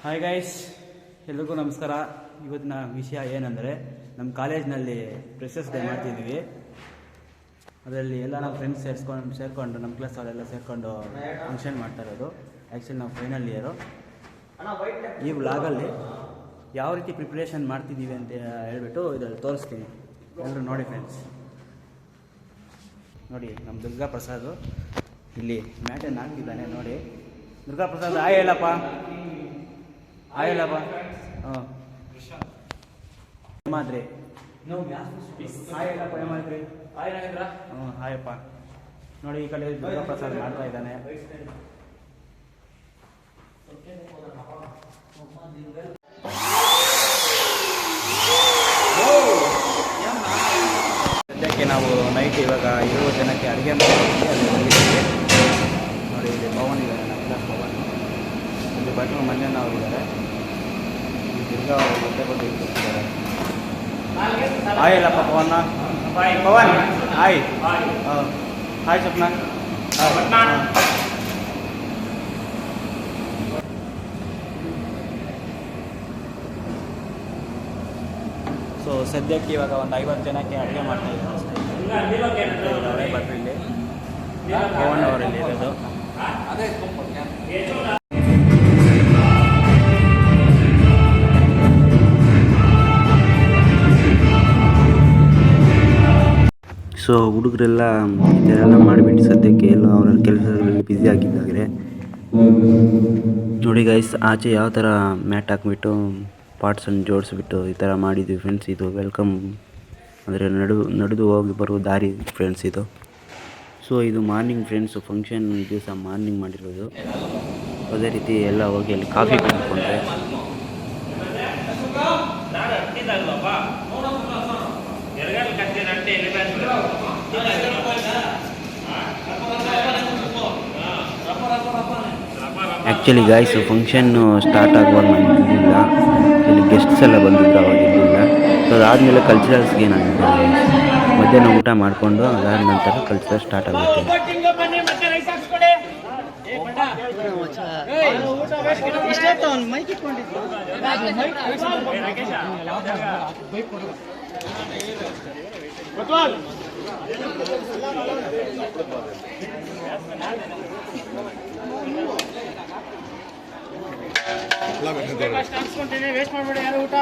Hi guys, ಎಲ್ರಿಗೂ ನಮಸ್ಕಾರ. ಇವತ್ತಿನ ವಿಷಯ ಏನಂದರೆ, ನಮ್ಮ ಕಾಲೇಜ್ನಲ್ಲಿ ಫ್ರೆಷರ್ಸ್ ಡೇ ಮಾಡ್ತಿದ್ವಿ. ಅದರಲ್ಲಿ ಎಲ್ಲ ನಾವು ಫ್ರೆಂಡ್ಸ್ ಸೇರಿಕೊಂಡು ನಮ್ಮ ಕ್ಲಾಸ್ ಅವರೆಲ್ಲ ಸೇರಿಕೊಂಡು ಫಂಕ್ಷನ್ ಮಾಡ್ತಾ ಇರೋದು. ಆ್ಯಕ್ಚುಲಿ ನಾವು ಫೈನಲ್ ಇಯರು. ಈ ವ್ಲಾಗಲ್ಲಿ ಯಾವ ರೀತಿ ಪ್ರಿಪ್ರೇಷನ್ ಮಾಡ್ತಿದ್ದೀವಿ ಅಂತ ಹೇಳ್ಬಿಟ್ಟು ಇದರಲ್ಲಿ ತೋರಿಸ್ತೀನಿ. ಎಲ್ಲರೂ ನೋಡಿ ಫ್ರೆಂಡ್ಸ್. ನೋಡಿ, ನಮ್ಮ ದುರ್ಗಾ ಪ್ರಸಾದ್ ಇಲ್ಲಿ ಮ್ಯಾಟನ್ನು ಹಾಕ್ತಿದ್ದಾನೆ. ನೋಡಿ, ದುರ್ಗಾ ಪ್ರಸಾದ್ ಹಾಯ್ ಹೇಳಪ್ಪ. ಹಾಯ್ ಹೇಳಪ್ಪ. ಹೇಮಾದ್ರಿ ಹಾಯ್ ಹೇಳಪ್ಪ. ಹೇಮಾದ್ರಿ ಹಾಯಪ್ಪ. ನೋಡಿ, ಈ ಕಡೆ ದುರ್ಗಾ ಪ್ರಸಾದ್ ಮಾಡ್ತಾ ಇದ್ದಾನೆ. ಸದ್ಯಕ್ಕೆ ನಾವು ನೈಟ್ ಇವಾಗ 7 ಜನಕ್ಕೆ ಅಡುಗೆ ಮಾಡ್ತೀವಿ. ಅಲ್ಲಿ ಹೋಗಿದ್ದೀವಿ. ನೋಡಿ, ಇಲ್ಲಿ ಪವನ್ ಇದ್ದಾರೆ, ನಮ್ಮ ಕ್ಲಾಸ್ ಪವನ್. ಇಲ್ಲಿ ಭಟ್ರು ಮಂಜಣ್ಣ ಅವರಿದ್ದಾರೆ. ದುರ್ಗಾ ಅವರು ಬಟ್ಟೆ ಕೊಟ್ಟು ಇಟ್ಟಿದ್ದಾರೆ. ಹಾಯ್ ಹೇಳಪ್ಪ ಪವನ್ನ. ಪವನ್ ಹಾಯ್. ಹಾಯ್ ಸ್ವಪ್ನ. ಸೊ ಸದ್ಯಕ್ಕೆ ಇವಾಗ ಒಂದು 50 ಜನಕ್ಕೆ ಅಡುಗೆ ಮಾಡ್ತಾ ಇದ್ದಾರೆ ಅಷ್ಟೇ. ಭಟ್ರು ಇಲ್ಲಿ, ಪವನ್ ಅವರಲ್ಲಿ ಇರೋದು. ಸೊ ಹುಡುಗರೆಲ್ಲ ಇದೆಲ್ಲ ಮಾಡಿಬಿಟ್ಟು ಸದ್ಯಕ್ಕೆ ಎಲ್ಲ ಅವರ ಕೆಲಸಗಳಲ್ಲಿ ಬ್ಯುಸಿ ಆಗಿದ್ದಾರೆ. ನೋಡಿ ಗೈಸ್, ಆಚೆ ಯಾವ ಥರ ಮ್ಯಾಟ್ ಹಾಕ್ಬಿಟ್ಟು ಪಾರ್ಟ್ಸನ್ನು ಜೋಡಿಸ್ಬಿಟ್ಟು ಈ ಥರ ಮಾಡಿದ್ವಿ ಫ್ರೆಂಡ್ಸ್. ಇದು ವೆಲ್ಕಮ್ ಅಂದರೆ ನಡೆದು ಹೋಗಿ ಬರುವ ದಾರಿ ಫ್ರೆಂಡ್ಸ್ ಇದು. ಸೊ ಇದು ಮಾರ್ನಿಂಗ್ ಫ್ರೆಂಡ್ಸು, ಫಂಕ್ಷನ್ ದಿವಸ ಮಾರ್ನಿಂಗ್ ಮಾಡಿರೋದು. ಅದೇ ರೀತಿ ಎಲ್ಲ ಹೋಗಿ ಅಲ್ಲಿ ಕಾಫಿ ಕುಡಿದುಕೊಂಡ್ರೆ. ಆ್ಯಕ್ಚುಲಿ ಗಾಯ್ಸು ಫಂಕ್ಷನ್ನು ಸ್ಟಾರ್ಟ್ ಆಗುವಾಗ ನಾನು ಇರಲಿಲ್ಲ. ಇಲ್ಲಿ ಗೆಸ್ಟ್ಸ್ ಎಲ್ಲ ಬಂದಿದ್ರು, ಅವಾಗ ಇರಲಿಲ್ಲ. ಸೊ ಅದಾದಮೇಲೆ ಕಲ್ಚರಲ್ಸ್ಗೆ ನಾನು ಮಧ್ಯಾಹ್ನ ಊಟ ಮಾಡಿಕೊಂಡು ಅದಾದ ನಂತರ ಕಲ್ಚರಲ್ ಸ್ಟಾರ್ಟ್ ಆಗುತ್ತೆ. ವೇಸ್ಟ್ ಮಾಡಬೇಡಿ ಯಾರು ಊಟ.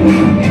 Thank you.